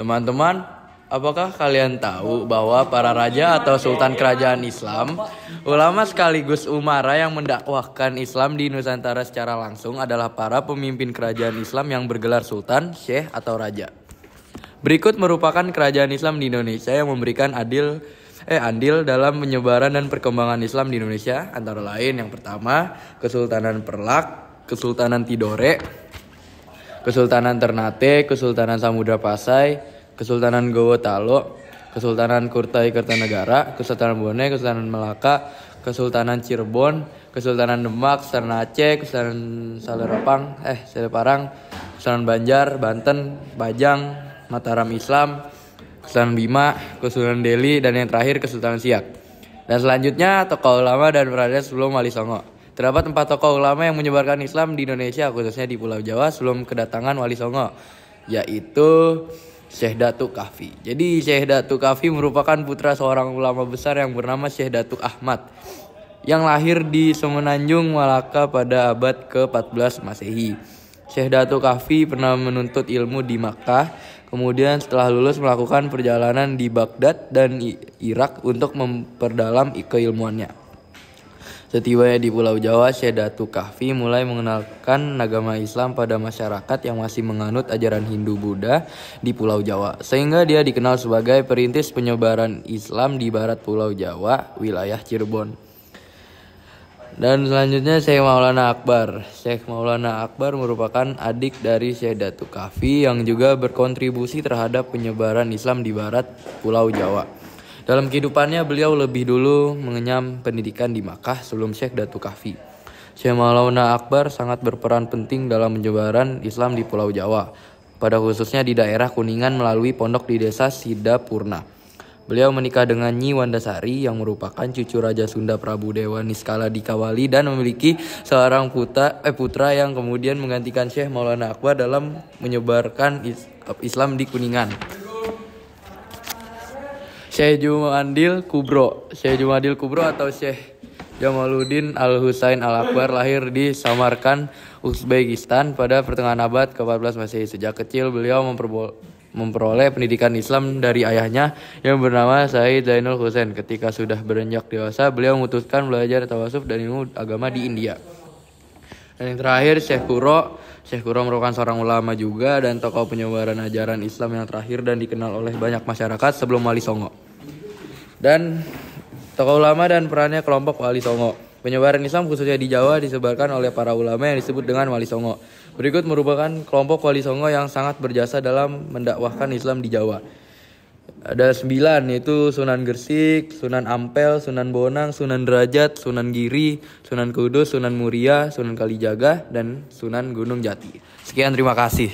Teman-teman, apakah kalian tahu bahwa para raja atau sultan kerajaan Islam, ulama sekaligus umara yang mendakwahkan Islam di Nusantara secara langsung adalah para pemimpin kerajaan Islam yang bergelar sultan, syekh, atau raja. Berikut merupakan kerajaan Islam di Indonesia yang memberikan andil dalam penyebaran dan perkembangan Islam di Indonesia, antara lain yang pertama, Kesultanan Perlak, Kesultanan Tidore, Kesultanan Ternate, Kesultanan Samudra Pasai, Kesultanan Gowotalo, Kesultanan Kutai Kertanegara, Kesultanan Bone, Kesultanan Melaka, Kesultanan Cirebon, Kesultanan Demak, Kesultanan Aceh, Kesultanan Seleparang, Kesultanan Banjar, Banten, Bajang, Mataram Islam, Kesultanan Bima, Kesultanan Delhi, dan yang terakhir Kesultanan Siak. Dan selanjutnya tokoh ulama dan peradaan sebelum Wali Songo. Terdapat 4 tokoh ulama yang menyebarkan Islam di Indonesia, khususnya di Pulau Jawa sebelum kedatangan Wali Songo, yaitu Syekh Datuk Kahfi. Jadi Syekh Datuk Kahfi merupakan putra seorang ulama besar yang bernama Syekh Datuk Ahmad, yang lahir di Semenanjung, Malaka pada abad ke-14 Masehi. Syekh Datuk Kahfi pernah menuntut ilmu di Makkah, kemudian setelah lulus melakukan perjalanan di Baghdad dan Irak untuk memperdalam keilmuannya. Setibanya di Pulau Jawa, Syekh Datuk Kahfi mulai mengenalkan agama Islam pada masyarakat yang masih menganut ajaran Hindu-Buddha di Pulau Jawa, sehingga dia dikenal sebagai perintis penyebaran Islam di barat Pulau Jawa, wilayah Cirebon. Dan selanjutnya Syekh Maulana Akbar. Syekh Maulana Akbar merupakan adik dari Syekh Datuk Kahfi yang juga berkontribusi terhadap penyebaran Islam di barat Pulau Jawa. Dalam kehidupannya beliau lebih dulu mengenyam pendidikan di Makkah sebelum Syekh Datuk Kahfi. Syekh Maulana Akbar sangat berperan penting dalam penyebaran Islam di Pulau Jawa, pada khususnya di daerah Kuningan melalui pondok di desa Sidapurna. Beliau menikah dengan Nyi Wandasari yang merupakan cucu Raja Sunda Prabu Dewa Niskala Dikawali dan memiliki seorang putra yang kemudian menggantikan Syekh Maulana Akbar dalam menyebarkan Islam di Kuningan. Syekh Jumadil Kubro. Syekh Jumadil Kubro atau Syekh Jamaluddin Al-Husain Al-Akbar lahir di Samarkand, Uzbekistan pada pertengahan abad ke-14 Masehi. Sejak kecil beliau memperoleh pendidikan Islam dari ayahnya yang bernama Said Zainul Husain. Ketika sudah beranjak dewasa, beliau memutuskan belajar tawasuf dan ilmu agama di India. Dan yang terakhir Syekh Kuro. Syekh Kuro merupakan seorang ulama juga dan tokoh penyebaran ajaran Islam yang terakhir dan dikenal oleh banyak masyarakat sebelum Wali Songo. Dan tokoh ulama dan perannya kelompok Wali Songo. Penyebaran Islam khususnya di Jawa disebarkan oleh para ulama yang disebut dengan Wali Songo. Berikut merupakan kelompok Wali Songo yang sangat berjasa dalam mendakwahkan Islam di Jawa. Ada 9, yaitu Sunan Gresik, Sunan Ampel, Sunan Bonang, Sunan Derajat, Sunan Giri, Sunan Kudus, Sunan Muria, Sunan Kalijaga, dan Sunan Gunung Jati. Sekian, terima kasih.